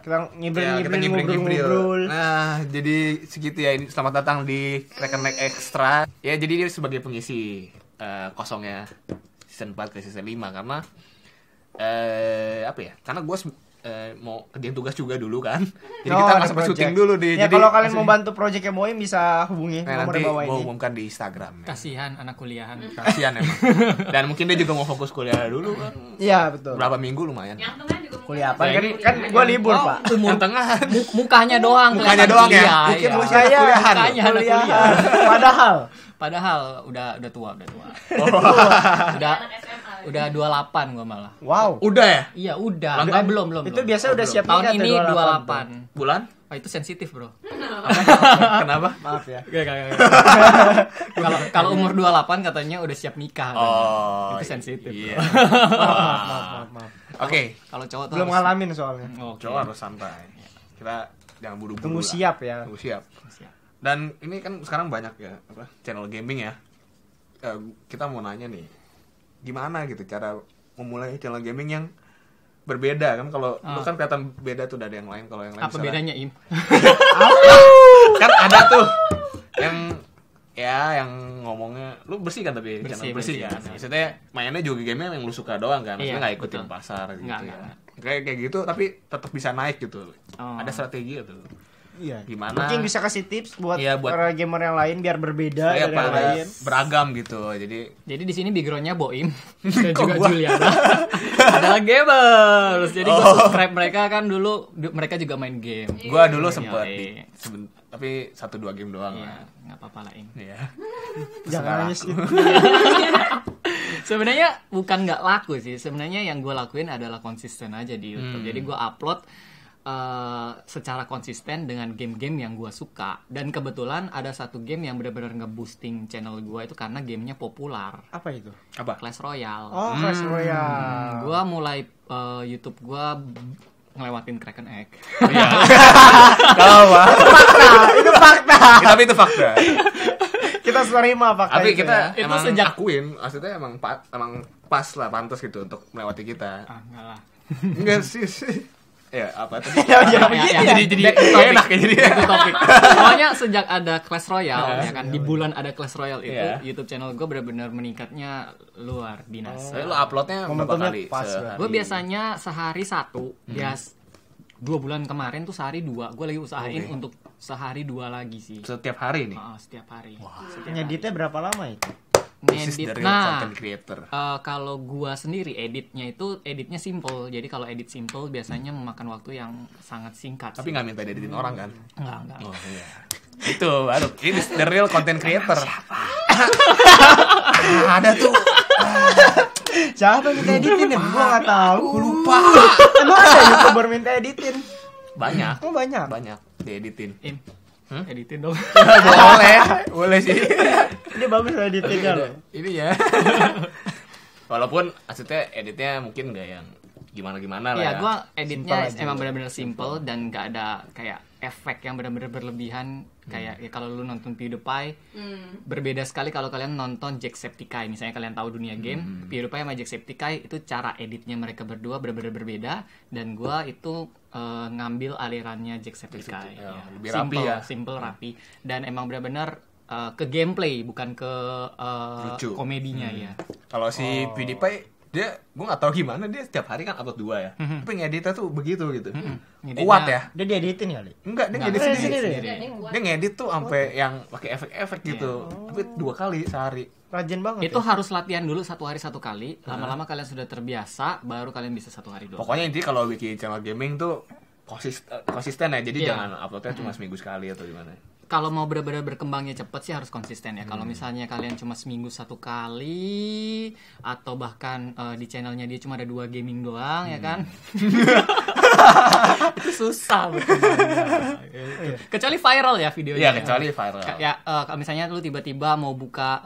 Kita ngobrol-ngobrol. Nah, jadi segitu ya. Ini selamat datang di Kraken Neck Extra. Ya, jadi dia sebagai pengisi kosongnya season 4 ke season 5 karena apa ya? Karena gue mau kerjain tugas juga dulu kan. Jadi kita nggak sempat syuting dulu deh. Ya, jadi kalau kalian mau bantu proyeknya Boim bisa hubungi nomor nanti bawah mau ini. umumkan di Instagram. Ya. Kasihan anak kuliahan. Kasihan emang. Dan mungkin dia juga mau fokus kuliah dulu kan. Iya, betul. Berapa minggu lumayan. Yang tengah juga Kuliah apa? Kan gua libur, Pak. Yang tengah. Mukanya doang. Mukanya doang ya. Iya, Mungkin iya. lu siapa kuliahan. Mukanya anak kuliah. Padahal Padahal udah tua. Oh. Udah 28 gua malah. wow. Udah ya? Iya, udah. Ulang Enggak, tahun? belum. Itu biasa udah siap Tahun nikah ini tuh, 28. Bulan? Oh, itu sensitif, Bro. Kenapa? Maaf ya. Kalau umur 28 katanya udah siap nikah. Katanya. Oh. Itu sensitif. Iya. Maaf. Oke. Kalau cowok tuh Belum harus- ngalamin soalnya. Oke. Cowok harus santai. Kita jangan buru-buru. Tunggu lah. siap ya. Tunggu siap. Siap. Dan ini kan sekarang banyak ya apa channel gaming ya. Kita mau nanya nih, gimana gitu cara memulai channel gaming yang berbeda kan? Kalau lu kan kelihatan beda tuh dari yang lain. Kalau yang lain Apa misalnya- bedanya, Im? kan ada tuh yang ngomongnya lu bersih kan tapi channel bersih kan. Maksudnya mainnya juga game yang lu suka doang kan. Maksudnya Iya, nggak ikutin betul. pasar gitu Nggak, ya. nggak. Kayak gitu tapi tetap bisa naik gitu. Oh. Ada strategi tuh. Iya. Gimana? Mungkin bisa kasih tips buat, Iya, buat- para gamer yang lain biar berbeda Kayak dari yang pada lain. beragam gitu. Jadi Jadi di sini backgroundnya Boim dan Kok juga gua? Juliana adalah gamers. Jadi gue subscribe mereka kan dulu mereka juga main game. gua dulu Iya, sempet iya. tapi 1-2 game doang Iya, lah. nggak apa-apa lah, Im. Iya. Jangan nangis. Sebenarnya bukan nggak laku sih. Sebenarnya yang gue lakuin adalah konsisten aja di YouTube. Jadi gue upload secara konsisten dengan game-game yang gue suka. Dan kebetulan ada satu game yang benar-benar nge-boosting channel gue itu karena gamenya populer. Apa itu? Apa? Clash Royale. Oh, Clash Royale. Gue mulai YouTube gue ngelewatin Kraken Egg. Iya. Kalau Itu fakta. tapi itu fakta. Kita terima fakta Tapi itu kita ya. Itu emang sejak- akuin, maksudnya emang pas lah, pantas gitu untuk melewati kita. Enggak lah. Enggak sih. Ya apa tadi? Ya, jadi back to topic. enak ya jadi. Back to topic. Pokoknya sejak ada Clash Royale ya kan di bulan ada Clash Royale itu Iya. YouTube channel gue benar-benar meningkatnya luar biasa. Saya lo uploadnya berapa Momentumnya kali? pas, sehari? Gue biasanya sehari satu, bias 2 bulan kemarin tuh sehari 2. Gue lagi usahain untuk sehari 2 lagi sih. setiap hari nih. Setiap hari. Setiap Ngeditnya berapa lama itu? This is the ngedit. real Nah, content creator. kalau gua sendiri editnya simple. Jadi kalau edit simple biasanya memakan waktu yang sangat singkat. Tapi nggak minta editin orang kan? enggak. Oh iya. Itu baru ini the real content creator. Ada tuh. Siapa yang minta editin ya? Gua nggak tahu. Gua lupa. Emang ada YouTuber minta editin? Banyak. Oh banyak. Banyak dieditin. Im, editin dong. Boleh sih. Ini bagus lah editingnya loh. Ini ya. Walaupun maksudnya editnya mungkin nggak yang gimana-gimana lah Iya, ya. gua editnya Simple aja. emang benar-benar simple dan nggak ada kayak efek yang benar-benar berlebihan kayak ya kalau lu nonton PewDiePie berbeda sekali kalau kalian nonton Jacksepticeye misalnya kalian tahu dunia game PewDiePie sama Jacksepticeye itu cara editnya mereka berdua benar-benar berbeda dan gua itu ngambil alirannya Jacksepticeye Ya, ya. lebih rapi ya. Simple rapi dan emang benar-benar ke gameplay bukan ke Lucu. komedinya ya. Kalau si PewDiePie dia gue nggak tahu gimana dia setiap hari kan upload 2 ya. Tapi ngeditnya tuh begitu gitu. Ngeditnya- Kuat ya. Dia dieditin kali. Enggak, dia Nggak, ngedit sendiri. sendiri. Dia ngedit tuh sampai yang pakai efek-efek gitu. Tapi 2 kali sehari. Rajin banget. Itu ya? harus latihan dulu 1 hari 1 kali. Lama-lama kalian sudah terbiasa, baru kalian bisa 1 hari 2 kali. Pokoknya intinya kalau bikin channel gaming tuh konsisten ya. Jadi Iya. jangan uploadnya cuma seminggu sekali atau gimana. Kalau mau benar-benar berkembangnya cepet sih harus konsisten ya. Kalau misalnya kalian cuma seminggu 1 kali atau bahkan di channelnya dia cuma ada 2 gaming doang ya kan. Itu susah berkembangnya. Kecuali viral ya videonya. Iya, kecuali viral. Ya misalnya lu tiba-tiba mau buka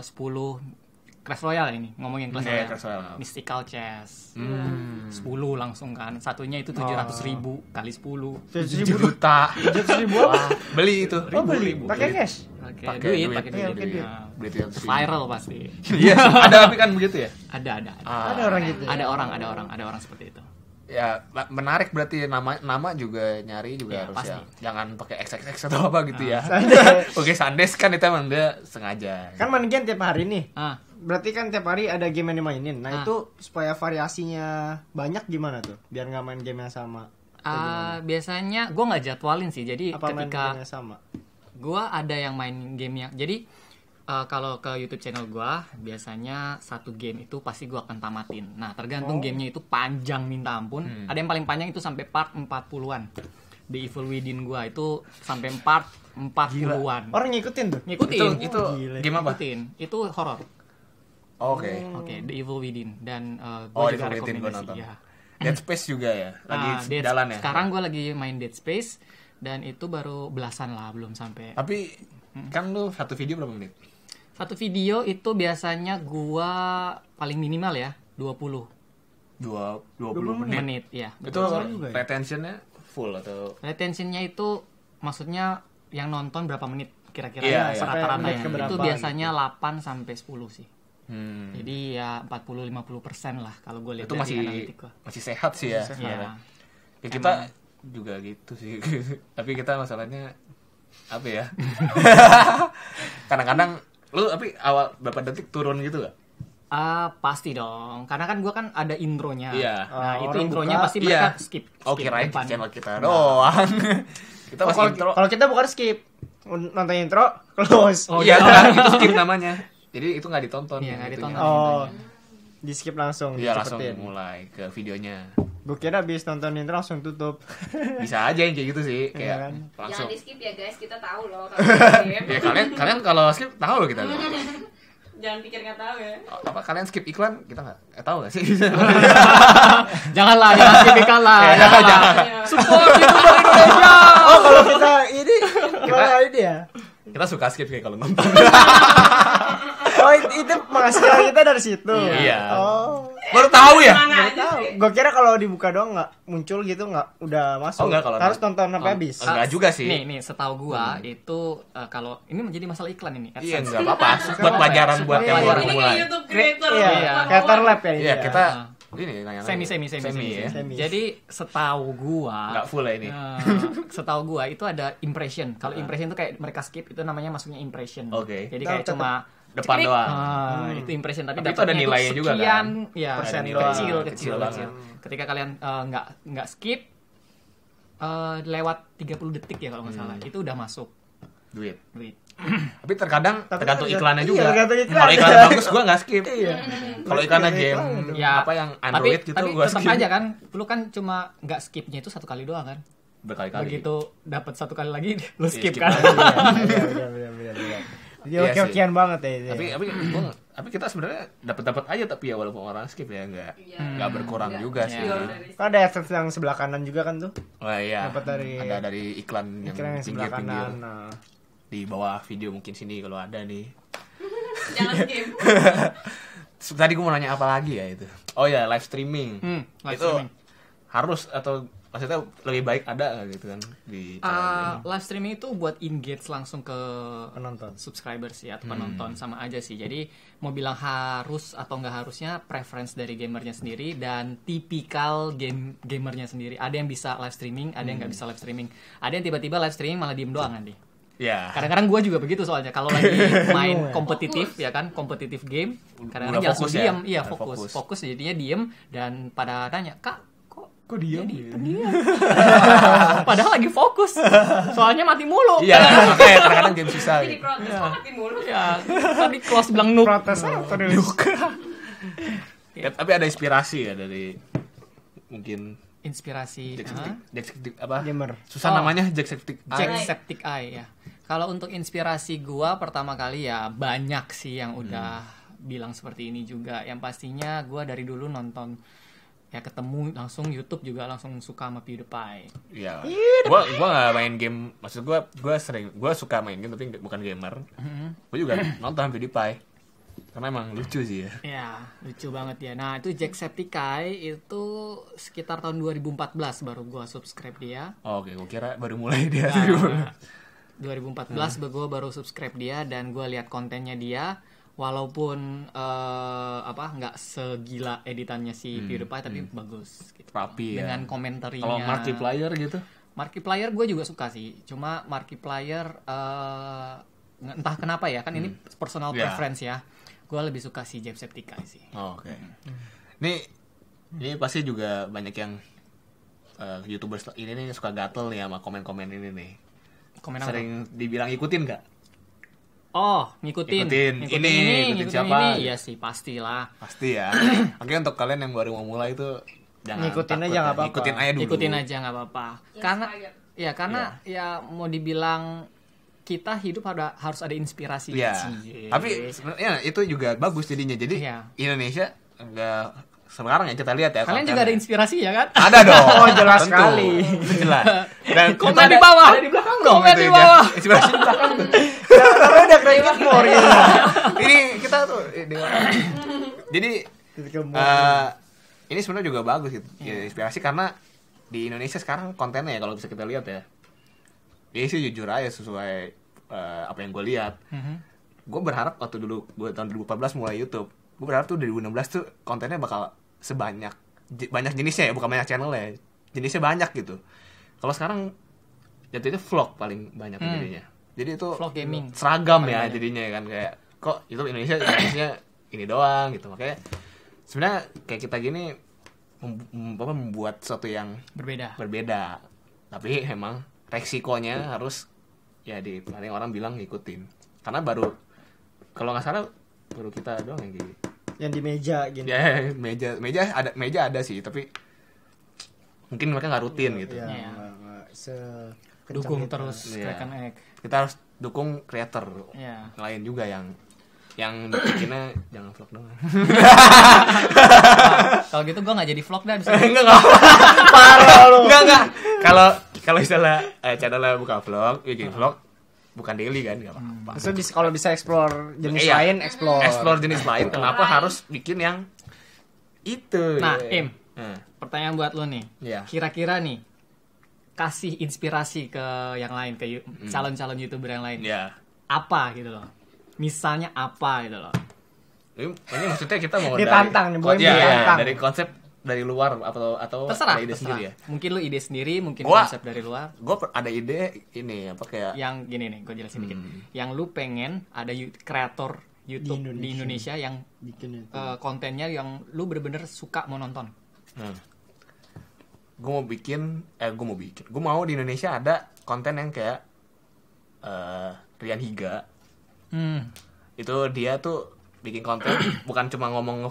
10 Clash Royale ini, ngomongin Clash Iya, Royale. Clash Royale. Mystical Chess. 10 langsung kan. Satunya itu 700.000 kali 10. 7.000 juta. 7.000 apa? Beli itu. Oh beli. Pakai cash. Pakai Pakai duit, duit, pakai iya, duit. pakai duit. Nah, Beli 300.000. viral pasti. Iya, ada tapi kan begitu ya. Ada. Ada orang gitu. Ada orang seperti itu. Ya menarik berarti nama juga nyari juga Ya, harus pasti. ya. Jangan pakai XXX atau apa gitu ya. Oke, Sandes kan itu emang dia sengaja. Kan main game tiap hari nih. Ah, Berarti kan tiap hari ada game yang dimainin. Nah, Ah. itu supaya variasinya banyak gimana tuh? Biar nggak main game yang sama. biasanya gue nggak jadwalin sih. Jadi Apa main ketika game yang sama? gue ada yang main game yang jadi kalau ke YouTube channel gue biasanya satu game itu pasti gue akan tamatin. Nah tergantung gamenya itu panjang minta ampun. Ada yang paling panjang itu sampai part 40-an. The Evil Within gue itu sampai part 40-an. Orang ngikutin tuh. Ngikutin. Itu gila. game apa? Ngikutin. Itu horor. Oke. Oke, The Evil Within dan gue Oh, juga The Evil Within gua rekomendasi. nonton. Ya. Dead Space juga ya. Lagi Dead- jalan ya. Sekarang gue lagi main Dead Space dan itu baru belasan lah, belum sampai. Tapi kan lu satu video berapa menit? Satu video itu biasanya gua paling minimal ya 20 20 menit. menit ya. Itu juga ya? retentionnya full atau Retentionnya itu maksudnya yang nonton berapa menit kira-kira Iya, iya. rata-rata Menit ya. ke berapa Itu biasanya 8 sampai 10 sih. hmm, Jadi ya 40-50% lah kalau gue lihat itu dari analitik gua. masih sehat sih ya. Masih Iya. Ya, kita juga gitu sih. Tapi kita masalahnya apa ya? Kadang-kadang lu tapi awal berapa detik turun gitu gak? Pasti dong. Karena kan gue kan ada intronya. Iya. Nah, itu orang intronya buka. pasti mereka Iya. skip. Oh, skip kirain depan. channel kita doang. Kita Oh, masih kalau intro. kalau kita bukan skip. Nonton intro, close. Oh, Iya, iya. kan, itu skip namanya. Jadi itu nggak ditonton. Iya, yang nggak itunya. ditonton. Oh. Di skip langsung. Iya, langsung dicepetin. mulai ke videonya. Gue kira abis nonton intro langsung tutup. Bisa aja yang kayak gitu sih, Iya kayak kan? langsung. Jangan di skip ya guys, kita tahu loh kalau game. Ya kalian kalau skip tahu loh kita loh. Jangan pikir nggak tahu ya. Apa kalian skip iklan kita nggak tahu nggak sih? Janganlah, jangan skip iklan lah. Ya, Janganlah. jangan. Support YouTuber Indonesia. Oh, kalau kita ini gimana ini ya? Kita suka skip kayak kalau nonton. Oh, itu penghasilan kita dari situ. Iya. Oh. Baru tahu ya? Mana aja Tahu. sih? Gue kira kalau dibuka doang nggak muncul gitu nggak udah masuk. Oh, nggak, kalau harus nonton. nonton sampai habis. Enggak juga sih. Nih, setahu gua itu kalau ini menjadi masalah iklan ini. Iya, AdSense. nggak apa-apa. Buat pelajaran buat yang Iya, baru Ini mulai. kayak YouTube creator. Iya, Iya. creator lab ya ini. Iya, ya. kita ini nanya-nanya. Semi ya. Semi. Jadi setahu gua Nggak full ya ini. setahu gua itu ada impression. Kalau impression itu kayak mereka skip itu namanya masuknya impression. Oke. Jadi kayak Tetep cuma Depan ceklik. doang. Itu impression tapi, Tapi itu ada dapatnya nilainya juga kan? sekian, ya, Persen kecil, doang. kecil, Kecil kecil, banget. Ketika kalian nggak skip lewat 30 detik ya kalau nggak salah, itu udah masuk Duit. duit. Tapi terkadang Tapi tergantung tergantung- iklannya iya, juga. tergantung iklan. Kalau iklan bagus gua nggak skip. Iya. Kalau iklannya Iklan game Ya, apa yang Android gitu tapi gua tetap skip. aja kan, lu kan cuma nggak skipnya itu satu kali doang kan. Berkali-kali. Begitu dapat satu kali lagi lu Iya, skip skip kan. lagi. Iya, benar. Dia Iya oke-okean banget ya itu. Tapi kita sebenarnya dapat aja tapi ya walaupun orang skip ya Iya. nggak berkurang Nggak. juga sih. Iya. Kan ada AdSense yang sebelah kanan juga kan tuh. Wah iya. Dapat dari- ada dari iklan yang Iklan yang sebelah pinggir-pinggir kanan. Nah. di bawah video mungkin sini kalau ada nih. Jangan skip. Tadi gue mau nanya apa lagi ya itu. Oh ya live streaming. Live Itu streaming. harus atau maksudnya lebih baik ada nggak gitu kan di channel ini? Live streaming itu buat engage langsung ke Penonton. subscribers ya atau penonton sama aja sih. Jadi mau bilang harus atau nggak harusnya preference dari gamernya sendiri dan tipikal gamernya sendiri. Ada yang bisa live streaming, ada yang nggak bisa live streaming. Ada yang tiba-tiba live streaming malah diem doang nanti. Ya. Kadang-kadang gue juga begitu soalnya kalau lagi main kompetitif ya kan, kompetitif game, kadang-kadang Udah langsung fokus ya? diem, iya Udah fokus, fokus. fokus jadinya diem dan pada tanya kak kok diem? jadi pendiam? Padahal lagi fokus, soalnya mati mulu. Iya, makanya kadang-kadang game susah. Jadi Gitu. protes kok mati mulu. Ya, tadi close bilang noob. Protes atau dari Ya, tapi ada inspirasi ya dari mungkin Inspirasi. Jacksepticeye apa? gamer. Susah Oh. namanya Jacksepticeye. Jacksepticeye ya. Kalau untuk inspirasi gua pertama kali ya banyak sih yang udah bilang seperti ini juga. Yang pastinya gua dari dulu nonton ya ketemu langsung YouTube juga langsung suka sama PewDiePie. Iya. Gua nggak main game. Maksud gua suka main game tapi bukan gamer. Gua juga nonton PewDiePie. Karena emang lucu sih ya. Ya, lucu banget ya. Nah, itu Jacksepticeye itu sekitar tahun 2014 baru gua subscribe dia. Oh, oke, gua kira baru mulai dia. Nah, 2014 gue baru subscribe dia dan gue lihat kontennya dia. walaupun nggak segila editannya si PewDiePie tapi bagus gitu. Rapi ya. Dengan komentarnya. Kalau Markiplier gitu? Markiplier gue juga suka sih. Cuma Markiplier entah kenapa ya, kan ini personal preference ya. Gue lebih suka si Jacksepticeye sih. Oh, oke. Ini pasti juga banyak yang YouTubers ini nih suka gatel nih sama komen-komen ini nih. Komen apa? Sering dibilang ikutin nggak? Oh, ngikutin ngikutin siapa? Iya sih, pastilah. Pasti ya. Oke, untuk kalian yang baru mau mulai itu jangan Ngikutin takut aja ya. nggak apa-apa. Ikutin aja dulu. Ikutin aja nggak apa-apa. Karena ya mau dibilang kita hidup harus ada inspirasi. Iya. Cie. Tapi sebenarnya itu juga bagus jadinya. Jadi Iya. Indonesia enggak sekarang ya kita lihat ya. Kalian juga ada inspirasi ya kan? Ada dong. Oh, jelas Tentu. sekali. Jelas. Dan Komen di bawah. Ada di belakang dong. Komen gitu di ya. bawah. Inspirasi di belakang. Karena udah kredit more gitu. Ini kita tuh jadi ini sebenarnya juga bagus gitu. Ya, inspirasi karena di Indonesia sekarang kontennya ya kalau bisa kita lihat ya. Ini sih jujur aja sesuai apa yang gue lihat. Gue berharap waktu dulu gue tahun 2014 mulai YouTube, gue berharap tuh 2016 tuh kontennya bakal banyak jenisnya ya, bukan banyak channelnya, jenisnya banyak gitu. Kalau sekarang jatuhnya vlog paling banyak jadinya. Jadi itu Vlog gaming. seragam ya jadinya kan, kayak kok YouTube Indonesia jenisnya ini doang gitu. Makanya sebenarnya kayak kita gini membuat sesuatu yang berbeda. Tapi emang resikonya harus ya paling orang bilang ngikutin. Karena kalau nggak salah baru kita doang yang gini. Yang di meja gitu. Ya meja ada sih, tapi mungkin mereka nggak rutin gitu. Ya, Iya. nggak Dukung kita. terus Iya. Kraken Egg. Kita harus dukung creator Iya. lain juga yang bikinnya jangan vlog doang. Kalau gitu gue nggak jadi vlog dah. Enggak. Parah lu. Enggak. Kalau istilah channelnya buka vlog, bikin vlog bukan daily kan, enggak apa-apa. Maksudnya kalau bisa explore jenis Iya. lain, explore. Jenis lain. Kenapa harus bikin yang itu? Nah, Im, Nah, pertanyaan buat lo nih. Iya. Kira-kira nih kasih inspirasi ke yang lain, ke calon-calon YouTuber yang lain. ya. Apa gitu loh. Misalnya apa gitu loh. Ini maksudnya kita mau Ditantang nih, Boy, Iya, ditantang. dari konsep dari luar atau Terserah, ada ide terserah. sendiri ya. Mungkin lu ide sendiri, mungkin Gua- konsep dari luar. Gue ada ide ini apa kayak Yang gini nih, gue jelasin dikit. Yang lu pengen ada kreator YouTube di Indonesia yang Bikin itu. kontennya yang lu bener-bener suka mau nonton. gue mau di Indonesia ada konten yang kayak Rian Higa. Itu dia tuh bikin konten bukan cuma ngomong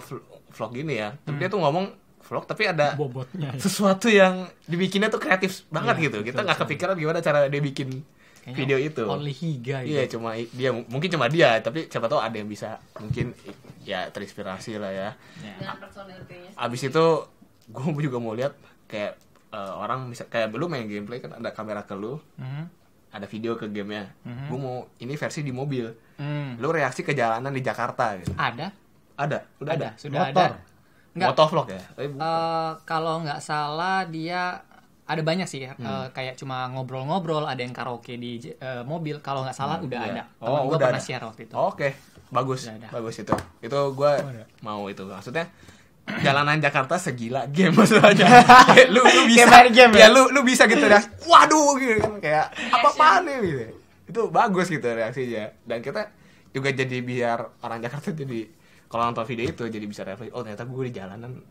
vlog gini ya, tapi dia tuh ngomong vlog tapi ada Bobotnya. sesuatu yang dibikinnya tuh kreatif banget gitu. Kita nggak kepikiran gimana cara dia bikin Kayaknya video itu. Only Higa gitu. Iya, mungkin cuma dia, tapi siapa tahu ada yang bisa mungkin ya terinspirasi lah ya. Dengan personality-nya. Abis itu gue juga mau lihat kayak orang bisa kayak lu main gameplay kan ada kamera ke lu, ada video ke gamenya. Gue mau ini versi di mobil. Lu reaksi ke jalanan di Jakarta gitu. Ada? Udah ada. Sudah Motor. ada. Nggak, Motovlog ya. kalau nggak salah dia ada banyak sih kayak cuma ngobrol-ngobrol, ada yang karaoke di mobil. Kalau nggak salah udah Iya. ada. Oh, Temen gue udah pernah ada. share waktu itu. Oke, bagus. Udah ada. Bagus itu. Itu gue mau itu. Maksudnya jalanan Jakarta segila game maksudnya. lu bisa Kayak main game ya? lu bisa gitu reaksi. Waduh gitu kan kayak apa-apaan nih gitu. Itu bagus gitu reaksinya. Dan kita juga jadi biar orang Jakarta jadi kalau nonton video itu jadi bisa refleks, oh ternyata gue di jalanan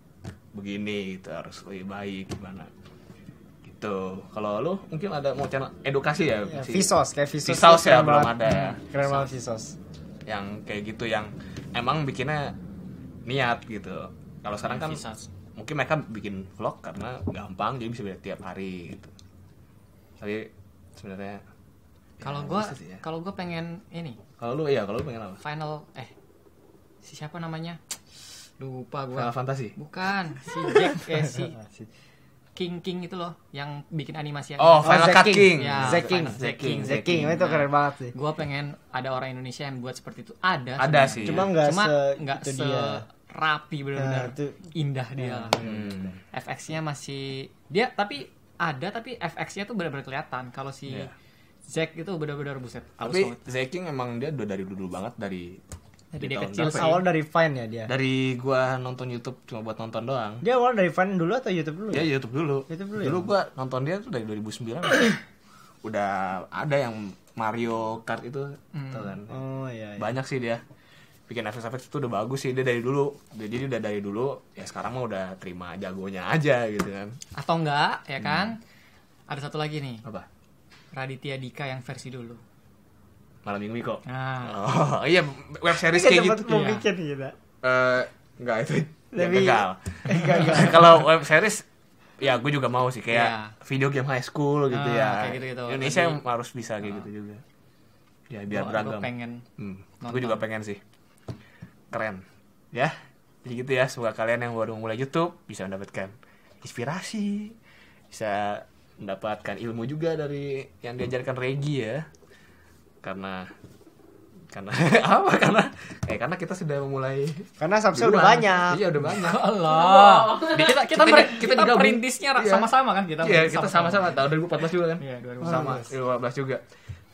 begini gitu, harus lebih baik gimana. Gitu. Kalau lu mungkin ada mau channel edukasi ya? Ya, masih? Vsauce, kayak Vsauce. Vsauce tuh ya keren belum banget. ada ya. Keren banget Vsauce. Yang kayak gitu yang emang bikinnya niat gitu. Kalau sekarang kan Vsauce. mungkin mereka bikin vlog karena gampang jadi bisa lihat tiap hari gitu. Tapi sebenarnya Kalau ya, gue bisa sih ya. kalau gue pengen ini Kalau lu pengen apa? final si siapa namanya? Lupa gue. Final Fantasy. Bukan, si Jack si King itu loh yang bikin animasi. Oh, Final Zack Cut King. Ya, Zack King. Final Zack King. Zack King itu keren banget sih. Gue pengen ada orang Indonesia yang buat seperti itu. Ada Ada sebenarnya. sih. Cuma nggak Cuma se nggak itu dia. rapi benar-benar Nah, itu- indah dia. FX-nya masih dia tapi FX-nya tuh benar-benar kelihatan. Kalau si Iya. Zack itu benar-benar buset. halus Tapi banget. Zack King emang dia udah dari dulu banget dari Dari Di dia tahun kecil berapa sih. Awal dari Vine ya dia. Dari gua nonton YouTube cuma buat nonton doang. Dia awal dari Vine dulu atau YouTube dulu? Ya Ya? YouTube dulu. YouTube dulu ya? Dulu gua nonton dia tuh dari 2009. Udah ada yang Mario Kart itu, tau kan? Oh iya. Banyak sih dia. Bikin efek-efek itu udah bagus sih dia dari dulu. Jadi udah dari dulu, ya sekarang mah udah terima jagonya aja gitu kan. Atau enggak, ya kan? Ada satu lagi nih, Apa? Raditya Dika yang versi dulu. Malam Minggu Miko. Nah, Oh, iya web series Kita kayak cepet gitu. mau Iya. bikin gitu. Enggak itu Lebih- gagal. Gagal. Kalau web series ya gue juga mau sih kayak Iya. video game high school gitu Ah, ya. kayak gitu-gitu. Indonesia Jadi- harus bisa kayak gitu juga. Ya biar gua beragam. pengen Gue nonton. juga pengen sih. Keren. Ya. Jadi gitu ya, semoga kalian yang baru mulai YouTube bisa mendapatkan inspirasi, bisa mendapatkan ilmu juga dari yang diajarkan Regi ya. Karena apa? Karena kita sudah memulai Karena subscribe udah duluan. banyak. Iya, udah banyak. Allah. Kita kita digabung. perintisnya Iya. sama-sama kan kita. Iya, kita sama-sama tahun 2014 juga kan. Iya, 2014. Sama, 2015 juga.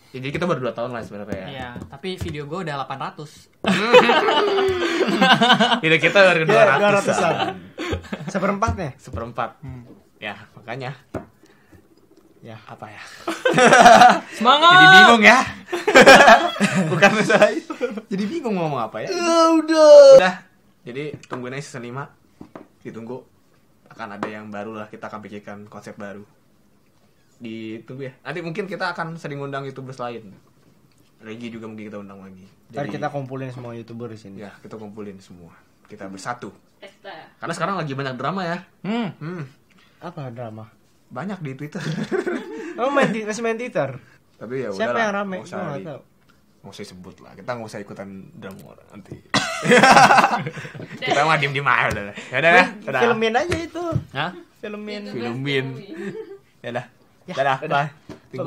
Ya, jadi kita baru 2 tahun lah sebenarnya ya. Iya, tapi video gue udah 800. Tidak, kita baru Ya, 200-an. 200-an. Seperempatnya. Seperempat. Ya, makanya Ya. apa ya? Semangat. Jadi bingung ya. Bukan masalah itu. Jadi bingung mau ngomong apa ya. Udah. Jadi tungguin aja season 5. Ditunggu. Akan ada yang baru lah. Kita akan pikirkan konsep baru. Ditunggu ya. Nanti mungkin kita akan sering undang YouTubers lain. Regi juga mungkin kita undang lagi. Ntar kita kumpulin semua YouTuber di sini. ya kita kumpulin semua. Kita bersatu. Pesta. Karena sekarang lagi banyak drama ya. Apa drama? Banyak di Twitter. Oh, masih main Twitter. Tapi ya Siapa udahlah, yang rame? nggak usah Gua nggak di- tahu. nggak usah sebut lah. Kita nggak usah ikutan drama orang nanti. Kita mah diem aja udah. Ya udah ya. Dadah. Filmin aja itu. Hah? Filmin. Filmin. Ya udah. Dadah. Bye. Bye-bye.